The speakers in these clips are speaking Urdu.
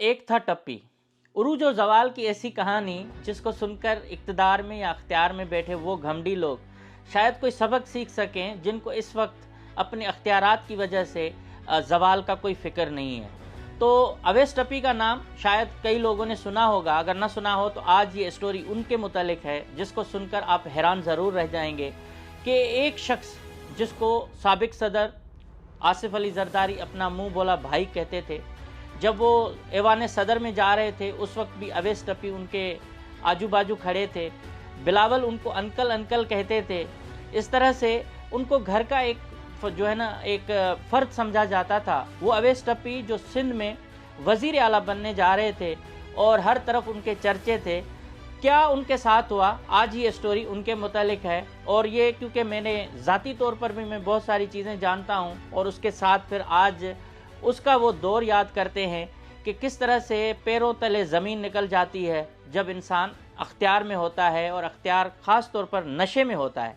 ایک تھا ٹپی عروج و زوال کی ایسی کہانی جس کو سن کر اقتدار میں یا اختیار میں بیٹھے وہ گھمنڈی لوگ شاید کوئی سبق سیکھ سکیں جن کو اس وقت اپنے اختیارات کی وجہ سے زوال کا کوئی فکر نہیں ہے۔ تو اویس ٹپی کا نام شاید کئی لوگوں نے سنا ہوگا، اگر نہ سنا ہو تو آج یہ اسٹوری ان کے متعلق ہے جس کو سن کر آپ حیران ضرور رہ جائیں گے کہ ایک شخص جس کو سابق صدر آصف علی زرداری اپنا منہ بولا بھائی کہتے تھے، جب وہ ایوان صدر میں جا رہے تھے اس وقت بھی اویس ٹپی ان کے آجو باجو کھڑے تھے، بلاول ان کو انکل انکل کہتے تھے، اس طرح سے ان کو گھر کا ایک فرد سمجھا جاتا تھا۔ وہ اویس ٹپی جو سندھ میں وزیر اعلیٰ بننے جا رہے تھے اور ہر طرف ان کے چرچے تھے، کیا ان کے ساتھ ہوا آج یہ اسٹوری ان کے متعلق ہے۔ اور یہ کیونکہ میں نے ذاتی طور پر بھی میں بہت ساری چیزیں جانتا ہوں اور اس کے ساتھ پھر آج اس کا وہ دور یاد کرتے ہیں کہ کس طرح سے پیروں تلے زمین نکل جاتی ہے جب انسان اختیار میں ہوتا ہے اور اختیار خاص طور پر نشے میں ہوتا ہے۔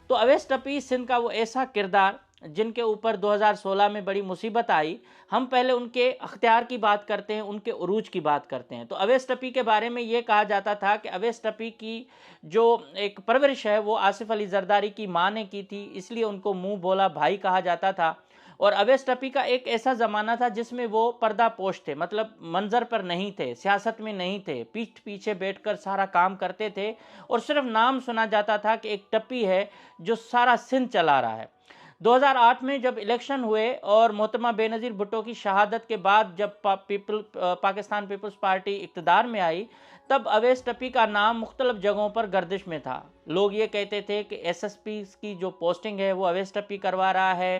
تو اویس ٹپی سندھ کا وہ ایسا کردار جن کے اوپر 2016 میں بڑی مصیبت آئی، ہم پہلے ان کے اختیار کی بات کرتے ہیں، ان کے عروج کی بات کرتے ہیں۔ تو اویس ٹپی کے بارے میں یہ کہا جاتا تھا کہ اویس ٹپی کی جو ایک پرورش ہے وہ آصف علی زرداری کی ماں نے کی تھی، اس لیے ان کو منہ بولا بھائی کہا جاتا تھا۔ اور اویس ٹپی کا ایک ایسا زمانہ تھا جس میں وہ پردہ پوش تھے، مطلب منظر پر نہیں تھے، سیاست میں نہیں تھے، پیٹھ پیچھے بیٹھ کر سارا کام کرتے تھے اور صرف نام سنا جاتا تھا کہ ایک ٹپی ہے جو سارا سندھ چلا رہا ہے۔ 2008 میں جب الیکشن ہوئے اور محترمہ بے نظیر بھٹو کی شہادت کے بعد جب پاکستان پیپلز پارٹی اقتدار میں آئی، تب اویس ٹپی کا نام مختلف جگہوں پر گردش میں تھا۔ لوگ یہ کہتے تھے کہ ایس ایس پی کی جو پوسٹنگ ہے وہ اویس ٹپی کروا رہا ہے،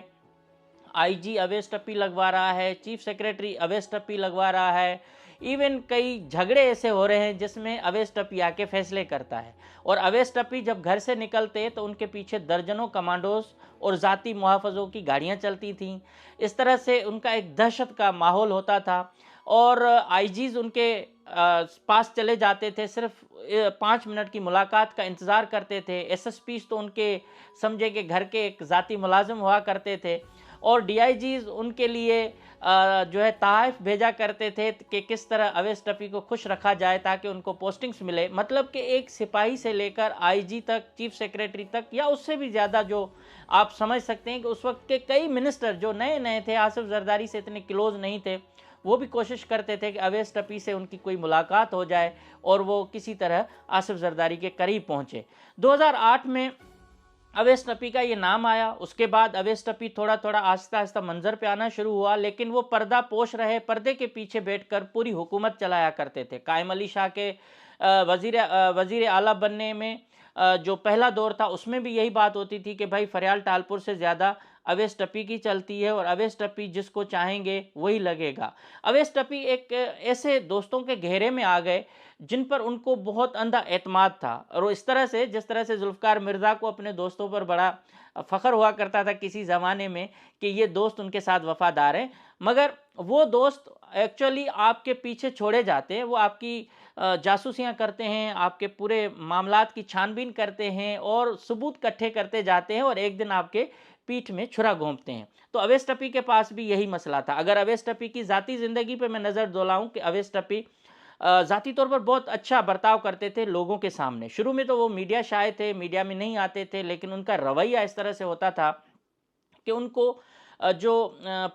آئی جی اویس ٹپی لگوا رہا ہے، چیف سیکریٹری اویس ٹپی لگوا رہا ہے، ایون کئی جھگڑے ایسے ہو رہے ہیں جس میں اویس ٹپی آ کے فیصلے کرتا ہے۔ اور اویس ٹپی جب گھر سے نکلتے تو ان کے پیچھے درجنوں کمانڈوز اور ذاتی محافظوں کی گاڑیاں چلتی تھیں، اس طرح سے ان کا ایک دہشت کا ماحول ہوتا تھا۔ اور آئی جیز ان کے پاس چلے جاتے تھے، صرف 5 منٹ کی ملاقات کا انتظار کرتے تھے۔ ایس ایس پیز تو ان کے سمجھے کہ گھر کے ایک ذاتی ملازم ہوا کرتے تھے، اور ڈی آئی جیز ان کے لیے تحائف بھیجا کرتے تھے کہ کس طرح اویس ٹپی کو خوش رکھا جائے تاکہ ان کو پوسٹنگز ملے۔ مطلب کہ ایک سپاہی سے لے کر آئی جی تک، چیف سیکریٹری تک، یا اس سے بھی زیادہ، جو آپ سمجھ سکتے ہیں کہ اس وقت کے کئی منسٹر جو نئے نئے تھے، آصف زرداری سے اتنے کلوز نہیں تھے، وہ بھی کوشش کرتے تھے کہ اویس ٹپی سے ان کی کوئی ملاقات ہو جائے اور وہ کسی طرح آصف زرداری کے قریب پہنچے۔ 2008 میں اویس ٹپی کا یہ نام آیا، اس کے بعد اویس ٹپی تھوڑا تھوڑا آہستہ آہستہ منظر پہ آنا شروع ہوا، لیکن وہ پردہ پوش رہے، پردے کے پیچھے بیٹھ کر پوری حکومت چلایا کرتے تھے۔ قائم علی شاہ کے وزیر اعلیٰ بننے میں جو پہلا دور تھا اس میں بھی یہی بات ہوتی تھی کہ بھائی فریال ٹالپور سے زیادہ اویس ٹپی کی چلتی ہے اور اویس ٹپی جس کو چاہیں گے وہی لگے گا۔ اویس ٹپی ایک ایسے دوستوں کے گھیرے میں آ گئے جن پر ان کو بہت اندھا اعتماد تھا، اور اس طرح سے جس طرح سے ذوالفقار مرزا کو اپنے دوستوں پر بڑا فخر ہوا کرتا تھا کسی زمانے میں کہ یہ دوست ان کے ساتھ وفادار ہیں، مگر وہ دوست ایکچولی آپ کے پیچھے چھوڑے جاتے ہیں، وہ آپ کی جاسوسیاں کرتے ہیں، آپ کے پورے معاملات کی چھان بین کرتے ہیں اور ثبوت کٹھے کرتے جاتے ہیں اور ایک دن آپ کے پیٹھ میں چھرا گھونپتے ہیں۔ تو اویس ٹپی کے پاس بھی یہی مسئلہ تھا۔ اگر اویس ٹپی کی ذاتی زندگی پہ میں نظر دولاؤں کہ اویس ٹپی ذاتی طور پر بہت اچھا برتاؤ کرتے تھے لوگوں کے سامنے۔ شروع میں تو وہ میڈیا شائع تھے، میڈیا میں نہیں آتے تھے، لیکن ان کا رویہ اس طرح سے ہوتا تھا کہ ان کو جو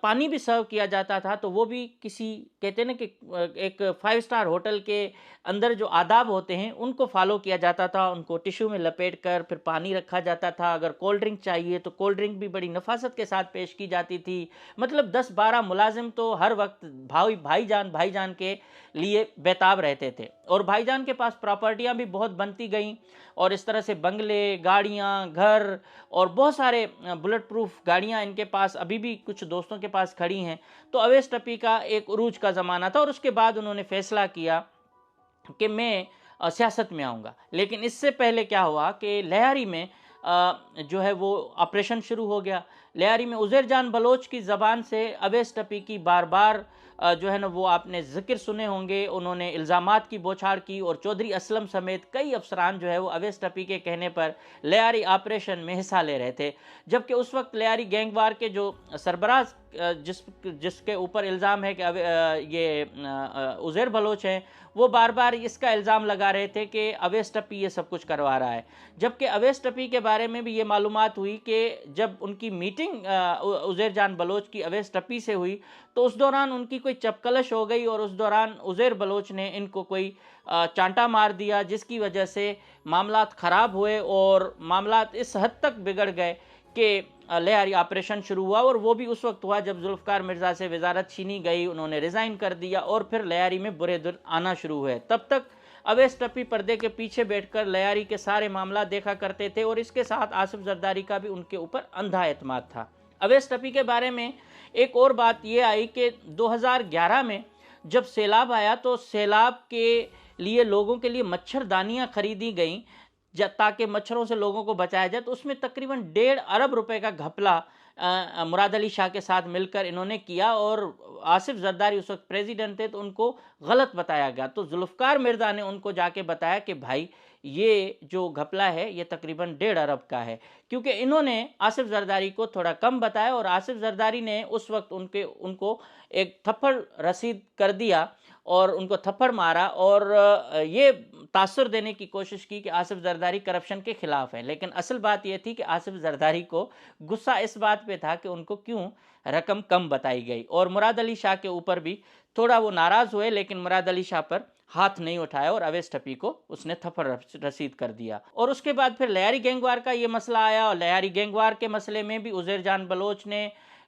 پانی بھی سرو کیا جاتا تھا تو وہ بھی کسی کہتے ہیں نا کہ ایک 5 اسٹار ہوٹل کے اندر جو آداب ہوتے ہیں ان کو فالو کیا جاتا تھا، ان کو ٹیشو میں لپیٹ کر پھر پانی رکھا جاتا تھا، اگر کولڈ ڈرنک چاہیے تو کولڈ ڈرنک بھی بڑی نفاست کے ساتھ پیش کی جاتی تھی۔ مطلب 10-12 ملازم تو ہر وقت بھائی جان کے لیے بیتاب رہتے تھے، اور بھائی جان کے پاس پراپرٹیاں بھی بہت بنتی گئیں، اور اس طرح سے بنگلے، گاڑیاں، گھر اور بہت سارے بلٹ پروف گاڑیاں ان کے پاس ابھی بھی کچھ دوستوں کے پاس کھڑی ہیں۔ تو اویس ٹپی کا ایک عروج کا زمانہ تھا، اور اس کے بعد انہوں نے فیصلہ کیا کہ میں سیاست میں آؤں گا۔ لیکن اس سے پہلے کیا ہوا کہ لہاری میں جو ہے وہ آپریشن شروع ہو گیا۔ لہاری میں عزیر جان بلوچ کی زبان سے اویس ٹپی کی بار بار جو ہے نا وہ آپ نے ذکر سنے ہوں گے، انہوں نے الزامات کی بوچھاڑ کی، اور چودھری اسلم سمیت کئی افسران جو ہے وہ اویس ٹپی کے کہنے پر لہاری آپریشن میں حصہ لے رہے تھے، جبکہ اس وقت لہاری گینگ وار کے جو سربراہ جس کے اوپر الزام ہے کہ یہ عزیر بلوچ ہیں، وہ بار بار اس کا الزام لگا رہے تھے کہ اویس ٹپی یہ سب کچھ کروا رہا ہے، جبکہ اویس ٹپی کے بارے میں بھی یہ معلومات ہوئی کہ جب ان کی میٹنگ عزیر جان بلوچ کی اویس ٹپی سے ہوئی تو اس دوران ان کی کوئی چپکلش ہو گئی اور اس دوران عزیر بلوچ نے ان کو کوئی چانٹا مار دیا، جس کی وجہ سے معاملات خراب ہوئے اور معاملات اس حد تک بگڑ گئے کہ لیاری آپریشن شروع ہوا، اور وہ بھی اس وقت ہوا جب ذوالفقار مرزا سے وزارت چھینی گئی، انہوں نے ریزائن کر دیا اور پھر لیاری میں برے دن آنا شروع ہوئے۔ تب تک اویس ٹپی پردے کے پیچھے بیٹھ کر لیاری کے سارے معاملات دیکھا کرتے تھے، اور اس کے ساتھ آصف زرداری کا بھی ان کے اوپر اندھا اعتماد تھا۔ اویس ٹپی کے بارے میں ایک اور بات یہ آئی کہ 2011 میں جب سیلاب آیا تو سیلاب کے لیے لوگوں کے لیے مچھردانیاں خریدی گئیں تاکہ مچھروں سے لوگوں کو بچایا جائے، تو اس میں تقریباً 1.5 ارب روپے کا گھپلا مراد علی شاہ کے ساتھ مل کر انہوں نے کیا، اور آصف زرداری اس وقت پریزیڈنٹ تھے تو ان کو غلط بتایا گیا، تو ذوالفقار مرزا نے ان کو جا کے بتایا کہ بھائی یہ جو گھپلا ہے یہ تقریباً 1.5 ارب کا ہے، کیونکہ انہوں نے آصف زرداری کو تھوڑا کم بتایا، اور آصف زرداری نے اس وقت ان کو ایک تھپڑ رسید کر دیا اور ان کو تھپڑ مارا، اور یہ تاثر دینے کی کوشش کی کہ آصف زرداری کرپشن کے خلاف ہے، لیکن اصل بات یہ تھی کہ آصف زرداری کو غصہ اس بات پہ تھا کہ ان کو کیوں رقم کم بتائی گئی، اور مراد علی شاہ کے اوپر بھی تھوڑا وہ ناراض ہوئے، لیکن مراد علی شاہ پر ہاتھ نہیں اٹھایا اور اویس ٹپی کو اس نے تھپڑ رسید کر دیا۔ اور اس کے بعد پھر لیاری گینگوار کا یہ مسئلہ آیا، اور لیاری گینگوار کے مسئلے میں بھی عزیر جان بلوچ نے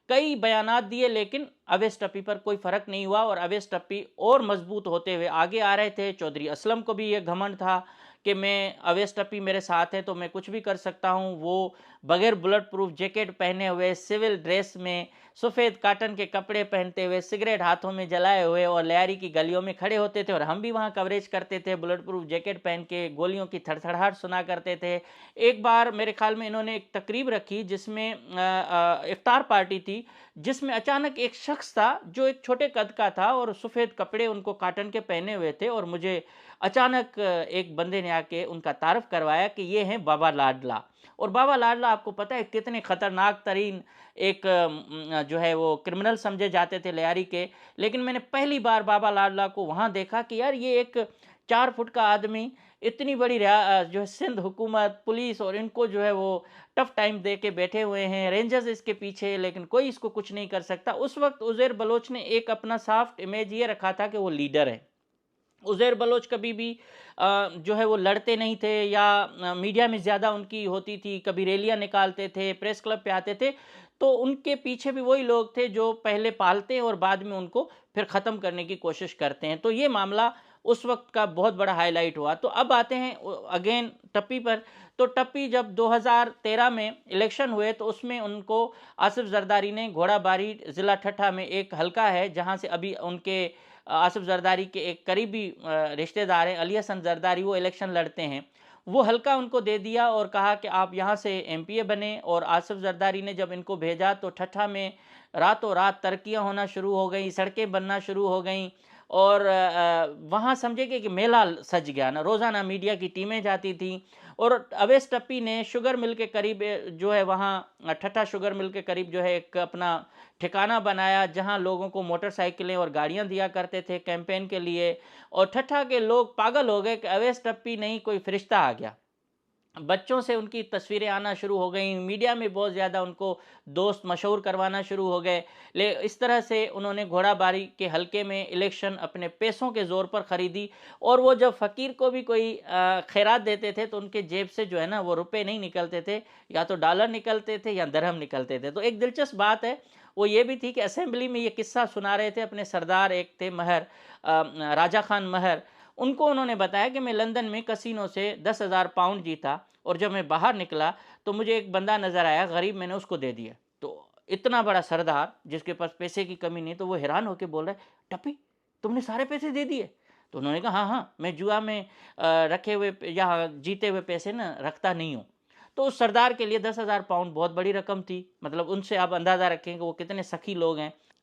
کئی بیانات دیے، لیکن اویس ٹپی پر کوئی فرق نہیں ہوا، اور اویس ٹپی اور مضبوط ہوتے ہوئے آگے آ رہے تھے۔ چودھری اسلم کو بھی یہ گھمنڈ تھا کہ میں اویس ٹپی میرے ساتھ ہے تو میں کچھ بھی کر سکتا ہوں، وہ بغیر بلٹ پروف جیکٹ پہنے ہوئے، سول ڈریس میں، سفید کاٹن کے کپڑے پہنتے ہوئے، سگریٹ ہاتھوں میں جلائے ہوئے، اور لیاری کی گلیوں میں کھڑے ہوتے تھے، اور ہم بھی وہاں کوریج کرتے تھے، بلٹ پروف جیکٹ پہن کے گولیوں کی تھڑتھڑاہٹ سنا کرتے تھے۔ ایک بار میرے خیال میں انہوں نے ایک تقریب رکھی جس میں افطار پارٹی تھی، جس میں اچانک ایک شخص تھا جو ایک چھوٹے قد کا تھا اور سفید کپڑے ان کو کاٹن کے پہنے ہوئے تھے، اور مجھے اچانک ایک بندے نے آ کے ان کا تعارف کروایا کہ یہ ہیں بابا لاڈلا، اور بابا لاڈلا آپ کو پتہ ہے کتنے خطرناک ترین ایک جو ہے وہ کرمنل سمجھے جاتے تھے لیاری کے، لیکن میں نے پہلی بار بابا لاڈلا کو وہاں دیکھا کہ یار یہ ایک 4 فٹ کا آدمی اتنی بڑی جو ہے سندھ حکومت، پولیس اور ان کو جو ہے وہ ٹف ٹائم دے کے بیٹھے ہوئے ہیں، رینجرز اس کے پیچھے، لیکن کوئی اس کو کچھ نہیں کر سکتا۔ اس وقت عزیر بلوچ نے ایک اپنا سافٹ امیج یہ رکھا تھا کہ وہ لیڈر ہے۔ عزیر بلوچ کبھی بھی جو ہے وہ لڑتے نہیں تھے، یا میڈیا میں زیادہ ان کی ہوتی تھی، کبھی ریلیاں نکالتے تھے، پریس کلب پہ آتے تھے، تو ان کے پیچھے بھی وہی لوگ تھے جو پہلے پالتے ہیں اور بعد میں ان کو پھر ختم کرنے کی کوشش کرتے ہیں، تو یہ معاملہ اس وقت کا بہت بڑا ہائی لائٹ ہوا۔ تو اب آتے ہیں اگین ٹپی پر، تو ٹپی جب 2013 میں الیکشن ہوئے تو اس میں ان کو آصف زرداری نے گھوڑا باری ضلع ٹھٹھہ میں ایک حلقہ ہے جہاں سے ابھی ان کے آصف زرداری کے ایک قریبی رشتہ دار ہیں علی حسن زرداری، وہ الیکشن لڑتے ہیں، وہ حلقہ ان کو دے دیا اور کہا کہ آپ یہاں سے ایم پی اے بنے، اور آصف زرداری نے جب ان کو بھیجا تو ٹھٹھہ میں راتوں رات ترقیاں ہونا شروع ہو گئیں، سڑکیں بننا شروع ہو گئیں، اور وہاں سمجھے کہ میلہ سج گیا نا، روزانہ میڈیا کی ٹیمیں جاتی تھیں، اور اویس ٹپی نے شوگر مل کے قریب جو ہے وہاں ٹھٹھہ شوگر مل کے قریب جو ہے ایک اپنا ٹھکانہ بنایا جہاں لوگوں کو موٹر سائیکلیں اور گاڑیاں دیا کرتے تھے کیمپین کے لیے، اور ٹھٹھہ کے لوگ پاگل ہو گئے کہ اویس ٹپی نہیں کوئی فرشتہ آ گیا، بچوں سے ان کی تصویریں آنا شروع ہو گئیں، میڈیا میں بہت زیادہ ان کو دوست مشہور کروانا شروع ہو گئے، اس طرح سے انہوں نے گھوڑا باری کے حلقے میں الیکشن اپنے پیسوں کے زور پر خریدی، اور وہ جب فقیر کو بھی کوئی خیرات دیتے تھے تو ان کے جیب سے جو ہے نا وہ روپے نہیں نکلتے تھے، یا تو ڈالر نکلتے تھے یا درہم نکلتے تھے۔ تو ایک دلچسپ بات ہے وہ یہ بھی تھی کہ اسمبلی میں یہ قصہ سنا رہے تھے اپنے سردار ایک تھے مہر، راجہ خان مہر، ان کو انہوں نے بتایا کہ میں لندن میں کسینو سے 10,000 پاؤنڈ جیتا، اور جب میں باہر نکلا تو مجھے ایک بندہ نظر آیا غریب، میں نے اس کو دے دیا، تو اتنا بڑا سردار جس کے پاس پیسے کی کمی نہیں، تو وہ حیران ہو کے بول رہا، ٹپی تم نے سارے پیسے دے دیے؟ تو انہوں نے کہا ہاں ہاں، میں جوا میں رکھے ہوئے یا جیتے ہوئے پیسے نا رکھتا نہیں ہوں۔ تو اس سردار کے لیے 10,000 پاؤنڈ بہت بڑی رقم تھی، مطلب ان سے آپ اندازہ رکھیں کہ وہ کتنے سخی لوگ ہیں۔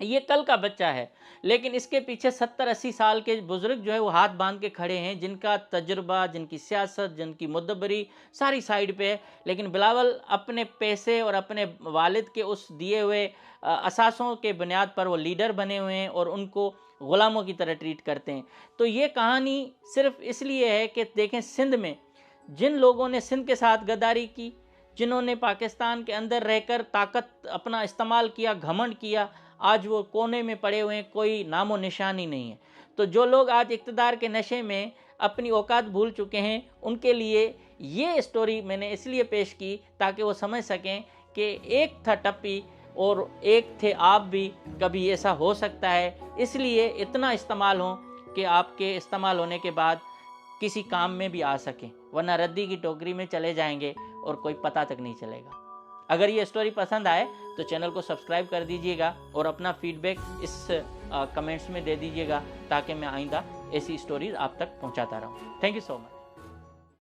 یہ کل کا بچہ ہے، لیکن اس کے پیچھے 70-80 سال کے بزرگ جو ہے وہ ہاتھ باندھ کے کھڑے ہیں، جن کا تجربہ، جن کی سیاست، جن کی مدبری ساری سائیڈ پہ ہے، لیکن بلاول اپنے پیسے اور اپنے والد کے اس دیے ہوئے اثاثوں کے بنیاد پر وہ لیڈر بنے ہوئے ہیں اور ان کو غلاموں کی طرح ٹریٹ کرتے ہیں۔ تو یہ کہانی صرف اس لیے ہے کہ دیکھیں سندھ میں جن لوگوں نے سندھ کے ساتھ غداری کی، جنہوں نے پاکستان کے اندر رہ کر طاقت اپنا استعمال کیا، گھمنڈ کیا، آج وہ کونے میں پڑے ہوئے ہیں، کوئی نام و نشانی نہیں ہے۔ تو جو لوگ آج اقتدار کے نشے میں اپنی اوقات بھول چکے ہیں، ان کے لیے یہ سٹوری میں نے اس لیے پیش کی تاکہ وہ سمجھ سکیں کہ ایک تھا ٹپی اور ایک تھے آپ بھی، کبھی ایسا ہو سکتا ہے، اس لیے اتنا استعمال ہوں کہ آپ کے استعمال ہونے کے بعد کسی کام میں بھی آ سکیں، ورنہ ردی کی ٹوکری میں چلے جائیں گے اور کوئی پتہ تک نہیں چلے گا۔ اگر یہ سٹوری پسند آئے تو چینل کو سبسکرائب کر دیجئے گا اور اپنا فیڈ بیک اس کمنٹس میں دے دیجئے گا تاکہ میں آئندہ ایسی سٹوریز آپ تک پہنچاتا رہوں۔ Thank you so much.